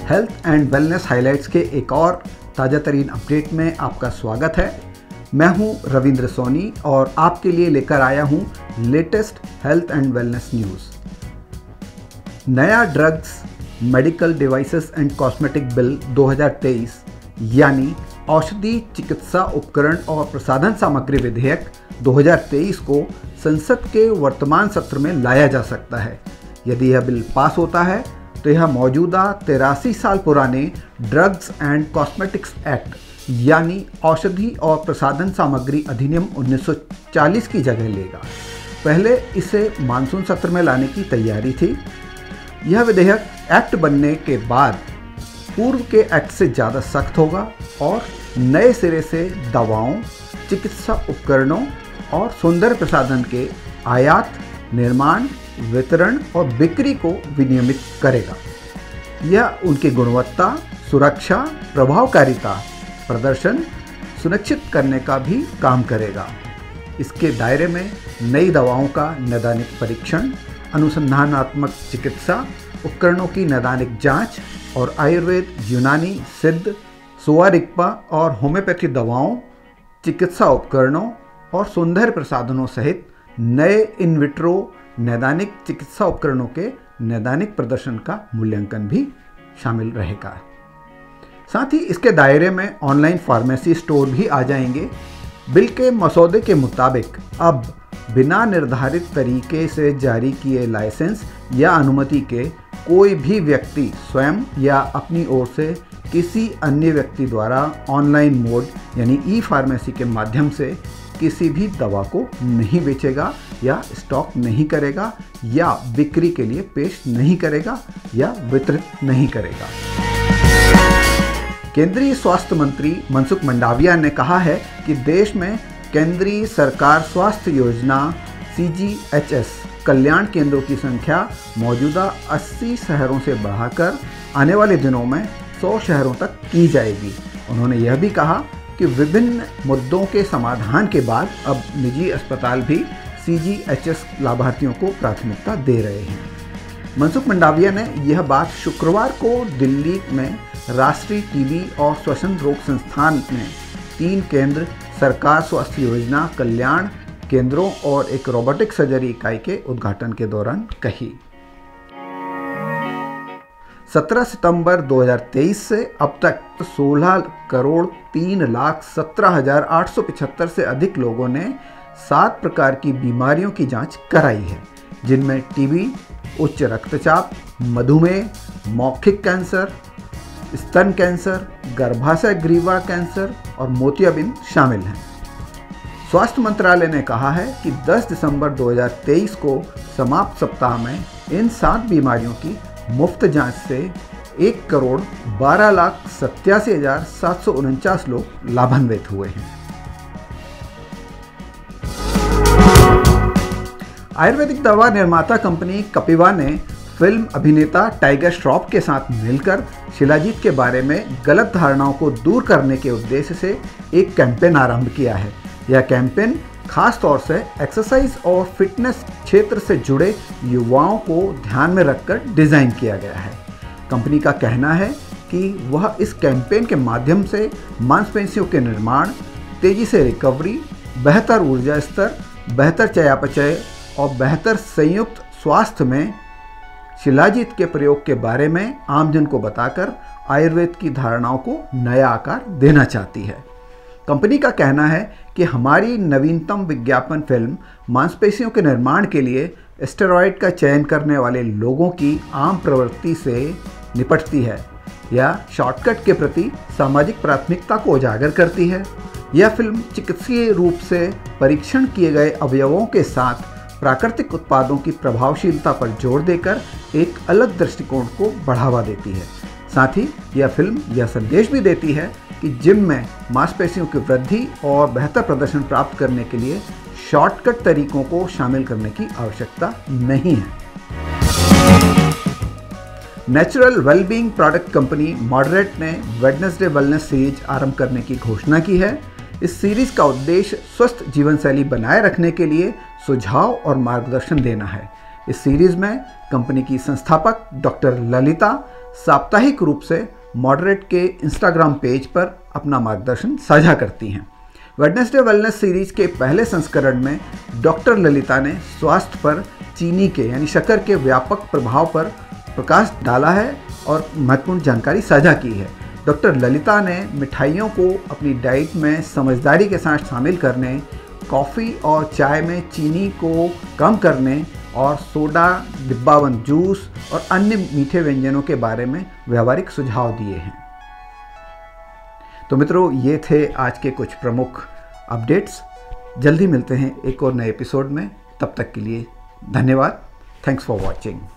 Health and wellness highlights के एक और ताज़ा तरीन अपडेट में आपका स्वागत है। मैं हूं रविंद्र सोनी और आपके लिए लेकर आया हूं latest health and wellness news. नया drugs, medical devices and cosmetic bill 2023 यानी औषधि, चिकित्सा उपकरण और प्रसाधन सामग्री विधेयक 2023 को संसद के वर्तमान सत्र में लाया जा सकता है। यदि यह बिल पास होता है तो यह मौजूदा 83 साल पुराने ड्रग्स एंड कॉस्मेटिक्स एक्ट यानी औषधि और प्रसाधन सामग्री अधिनियम 1940 की जगह लेगा। पहले इसे मानसून सत्र में लाने की तैयारी थी। यह विधेयक एक्ट बनने के बाद पूर्व के एक्ट से ज़्यादा सख्त होगा और नए सिरे से दवाओं, चिकित्सा उपकरणों और सौंदर्य प्रसाधन के आयात, निर्माण, वितरण और बिक्री को विनियमित करेगा। यह उनकी गुणवत्ता, सुरक्षा, प्रभावकारिता, प्रदर्शन सुनिश्चित करने का भी काम करेगा। इसके दायरे में नई दवाओं का नैदानिक परीक्षण, अनुसंधानात्मक चिकित्सा उपकरणों की नैदानिक जांच और आयुर्वेद, यूनानी, सिद्ध, सोवा और होम्योपैथी दवाओं, चिकित्सा उपकरणों और सौंदर्य प्रसाधनों सहित नए इन विट्रो नैदानिक चिकित्सा उपकरणों के नैदानिक प्रदर्शन का मूल्यांकन भी शामिल रहेगा। साथ ही इसके दायरे में ऑनलाइन फार्मेसी स्टोर भी आ जाएंगे। बिल के मसौदे के मुताबिक अब बिना निर्धारित तरीके से जारी किए लाइसेंस या अनुमति के कोई भी व्यक्ति स्वयं या अपनी ओर से किसी अन्य व्यक्ति द्वारा ऑनलाइन मोड यानी ई फार्मेसी के माध्यम से किसी भी दवा को नहीं बेचेगा या स्टॉक नहीं करेगा या बिक्री के लिए पेश नहीं करेगा या वितरित नहीं करेगा। केंद्रीय स्वास्थ्य मंत्री मनसुख मंडाविया ने कहा है कि देश में केंद्रीय सरकार स्वास्थ्य योजना CGHS कल्याण केंद्रों की संख्या मौजूदा 80 शहरों से बढ़ाकर आने वाले दिनों में 100 शहरों तक की जाएगी। उन्होंने यह भी कहा कि विभिन्न मुद्दों के समाधान के बाद अब निजी अस्पताल भी CGHS लाभार्थियों को प्राथमिकता दे रहे हैं। मनसुख मंडाविया ने यह बात शुक्रवार को दिल्ली में राष्ट्रीय टीबी और श्वसन रोग संस्थान में 3 केंद्र सरकार स्वास्थ्य योजना कल्याण केंद्रों और एक रोबोटिक सर्जरी इकाई के उद्घाटन के दौरान कही। 17 सितंबर 2023 से अब तक 16,03,17,875 से अधिक लोगों ने 7 प्रकार की बीमारियों की जांच कराई है, जिनमें टीबी, उच्च रक्तचाप, मधुमेह, मौखिक कैंसर, स्तन कैंसर, गर्भाशय ग्रीवा कैंसर और मोतियाबिंद शामिल हैं। स्वास्थ्य मंत्रालय ने कहा है कि 10 दिसंबर 2023 को समाप्त सप्ताह में इन 7 बीमारियों की मुफ्त जांच से 1,12,87,749 लोग लाभान्वित हुए हैं। आयुर्वेदिक दवा निर्माता कंपनी कपिवा ने फिल्म अभिनेता टाइगर श्रॉफ के साथ मिलकर शिलाजीत के बारे में गलत धारणाओं को दूर करने के उद्देश्य से एक कैंपेन आरंभ किया है। यह कैंपेन खास तौर से एक्सरसाइज और फिटनेस क्षेत्र से जुड़े युवाओं को ध्यान में रखकर डिज़ाइन किया गया है। कंपनी का कहना है कि वह इस कैंपेन के माध्यम से मांसपेशियों के निर्माण, तेजी से रिकवरी, बेहतर ऊर्जा स्तर, बेहतर चयापचय और बेहतर संयुक्त स्वास्थ्य में शिलाजीत के प्रयोग के बारे में आमजन को बताकर आयुर्वेद की धारणाओं को नया आकार देना चाहती है। कंपनी का कहना है कि हमारी नवीनतम विज्ञापन फिल्म मांसपेशियों के निर्माण के लिए स्टेरॉयड का चयन करने वाले लोगों की आम प्रवृत्ति से निपटती है या शॉर्टकट के प्रति सामाजिक प्राथमिकता को उजागर करती है। यह फिल्म चिकित्सीय रूप से परीक्षण किए गए अवयवों के साथ प्राकृतिक उत्पादों की प्रभावशीलता पर जोर देकर एक अलग दृष्टिकोण को बढ़ावा देती है। साथ ही यह फिल्म यह संदेश भी देती है कि जिम में मांसपेशियों की वृद्धि और बेहतर प्रदर्शन प्राप्त करने के लिए शॉर्टकट तरीकों को शामिल करने की आवश्यकता नहीं है। Natural wellbeing product company moderate ने वेडनेसडे वेलनेस सीरीज आरंभ करने की घोषणा की है। इस सीरीज का उद्देश्य स्वस्थ जीवन शैली बनाए रखने के लिए सुझाव और मार्गदर्शन देना है। इस सीरीज़ में कंपनी की संस्थापक डॉक्टर ललिता साप्ताहिक रूप से मॉडरेट के इंस्टाग्राम पेज पर अपना मार्गदर्शन साझा करती हैं। वेडनेसडे वेलनेस सीरीज के पहले संस्करण में डॉक्टर ललिता ने स्वास्थ्य पर चीनी के यानी शक्कर के व्यापक प्रभाव पर प्रकाश डाला है और महत्वपूर्ण जानकारी साझा की है। डॉक्टर ललिता ने मिठाइयों को अपनी डाइट में समझदारी के साथ शामिल करने, कॉफ़ी और चाय में चीनी को कम करने और सोडा, डिब्बाबंद जूस और अन्य मीठे व्यंजनों के बारे में व्यावहारिक सुझाव दिए हैं। तो मित्रों, ये थे आज के कुछ प्रमुख अपडेट्स। जल्दी मिलते हैं एक और नए एपिसोड में। तब तक के लिए धन्यवाद। Thanks for watching.